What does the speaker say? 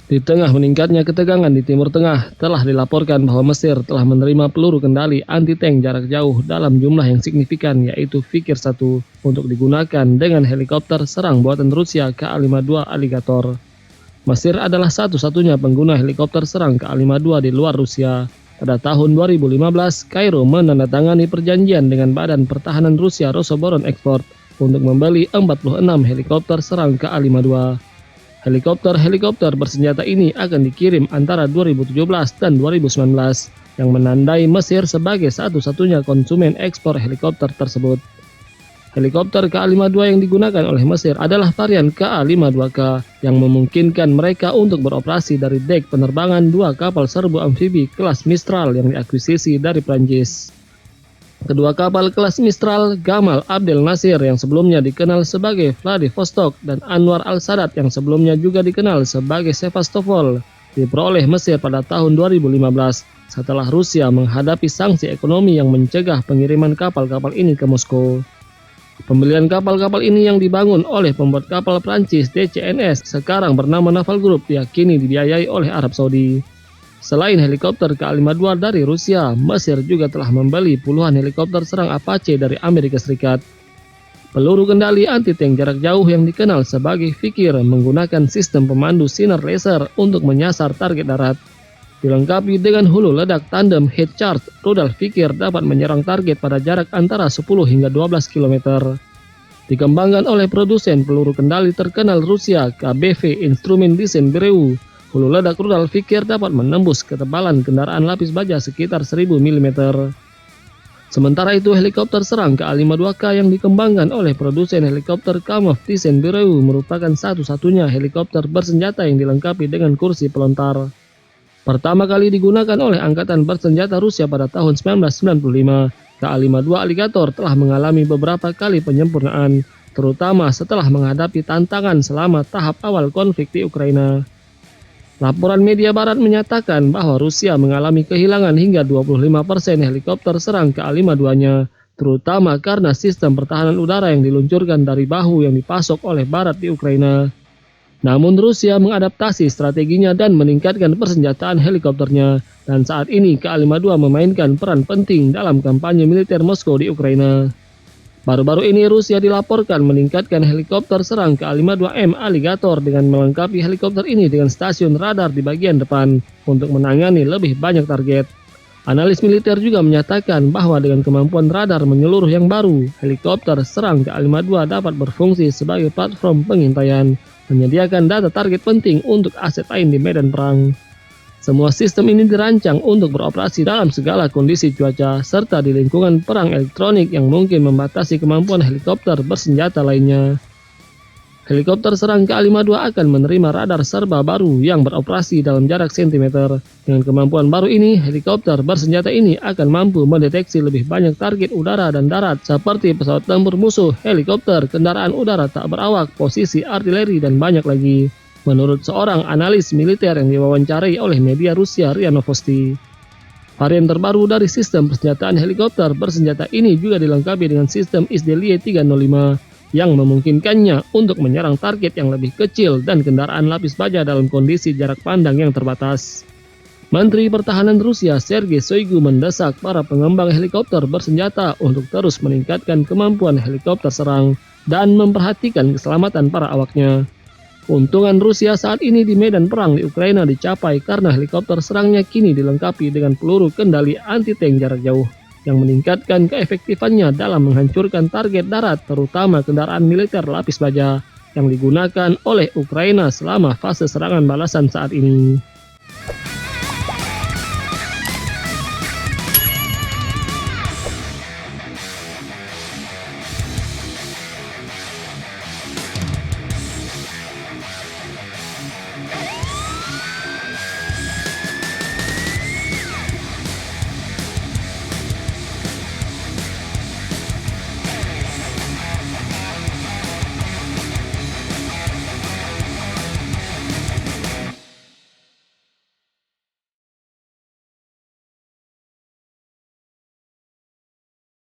Di tengah meningkatnya ketegangan di Timur Tengah, telah dilaporkan bahwa Mesir telah menerima peluru kendali anti-tank jarak jauh dalam jumlah yang signifikan, yaitu Fikir-1, untuk digunakan dengan helikopter serang buatan Rusia Ka-52 Alligator. Mesir adalah satu-satunya pengguna helikopter serang Ka-52 di luar Rusia. Pada tahun 2015, Kairo menandatangani perjanjian dengan Badan Pertahanan Rusia Rosoboron Export untuk membeli 46 helikopter serang Ka-52. Helikopter-helikopter bersenjata ini akan dikirim antara 2017 dan 2019, yang menandai Mesir sebagai satu-satunya konsumen ekspor helikopter tersebut. Helikopter Ka-52 yang digunakan oleh Mesir adalah varian Ka-52K yang memungkinkan mereka untuk beroperasi dari dek penerbangan dua kapal serbu amfibi kelas Mistral yang diakuisisi dari Prancis. Kedua kapal kelas Mistral, Gamal Abdel Nasir yang sebelumnya dikenal sebagai Vladivostok dan Anwar al-Sadat yang sebelumnya juga dikenal sebagai Sevastopol, diperoleh Mesir pada tahun 2015 setelah Rusia menghadapi sanksi ekonomi yang mencegah pengiriman kapal-kapal ini ke Moskow. Pembelian kapal-kapal ini yang dibangun oleh pembuat kapal Prancis DCNS sekarang bernama Naval Group diyakini dibiayai oleh Arab Saudi. Selain helikopter Ka-52 dari Rusia, Mesir juga telah membeli puluhan helikopter serang Apache dari Amerika Serikat. Peluru kendali anti-tank jarak jauh yang dikenal sebagai Fikir menggunakan sistem pemandu sinar laser untuk menyasar target darat. Dilengkapi dengan hulu ledak tandem head charge, rudal Fikir dapat menyerang target pada jarak antara 10 hingga 12 km. Dikembangkan oleh produsen peluru kendali terkenal Rusia KBV Instrument Design Bereu, hulu ledak rudal Fikir dapat menembus ketebalan kendaraan lapis baja sekitar 1000 mm. Sementara itu, helikopter serang Ka-52K yang dikembangkan oleh produsen helikopter Kamov Design Bereu merupakan satu-satunya helikopter bersenjata yang dilengkapi dengan kursi pelontar. Pertama kali digunakan oleh Angkatan Bersenjata Rusia pada tahun 1995, Ka-52 Alligator telah mengalami beberapa kali penyempurnaan, terutama setelah menghadapi tantangan selama tahap awal konflik di Ukraina. Laporan media barat menyatakan bahwa Rusia mengalami kehilangan hingga 25% helikopter serang Ka-52-nya, terutama karena sistem pertahanan udara yang diluncurkan dari bahu yang dipasok oleh barat di Ukraina. Namun Rusia mengadaptasi strateginya dan meningkatkan persenjataan helikopternya, dan saat ini Ka-52 memainkan peran penting dalam kampanye militer Moskow di Ukraina. Baru-baru ini Rusia dilaporkan meningkatkan helikopter serang Ka-52M Alligator dengan melengkapi helikopter ini dengan stasiun radar di bagian depan untuk menangani lebih banyak target. Analis militer juga menyatakan bahwa dengan kemampuan radar menyeluruh yang baru, helikopter serang Ka-52 dapat berfungsi sebagai platform pengintaian, menyediakan data target penting untuk aset lain di medan perang. Semua sistem ini dirancang untuk beroperasi dalam segala kondisi cuaca, serta di lingkungan perang elektronik yang mungkin membatasi kemampuan helikopter bersenjata lainnya. Helikopter serang Ka-52 akan menerima radar serba baru yang beroperasi dalam jarak sentimeter. Dengan kemampuan baru ini, helikopter bersenjata ini akan mampu mendeteksi lebih banyak target udara dan darat seperti pesawat tempur musuh, helikopter, kendaraan udara tak berawak, posisi artileri, dan banyak lagi. Menurut seorang analis militer yang diwawancarai oleh media Rusia RIA Novosti. Varian terbaru dari sistem persenjataan helikopter bersenjata ini juga dilengkapi dengan sistem Izdelie 305 yang memungkinkannya untuk menyerang target yang lebih kecil dan kendaraan lapis baja dalam kondisi jarak pandang yang terbatas. Menteri Pertahanan Rusia Sergei Shoigu mendesak para pengembang helikopter bersenjata untuk terus meningkatkan kemampuan helikopter serang dan memperhatikan keselamatan para awaknya. Keuntungan Rusia saat ini di medan perang di Ukraina dicapai karena helikopter serangnya kini dilengkapi dengan peluru kendali anti-tank jarak jauh yang meningkatkan keefektifannya dalam menghancurkan target darat, terutama kendaraan militer lapis baja yang digunakan oleh Ukraina selama fase serangan balasan saat ini.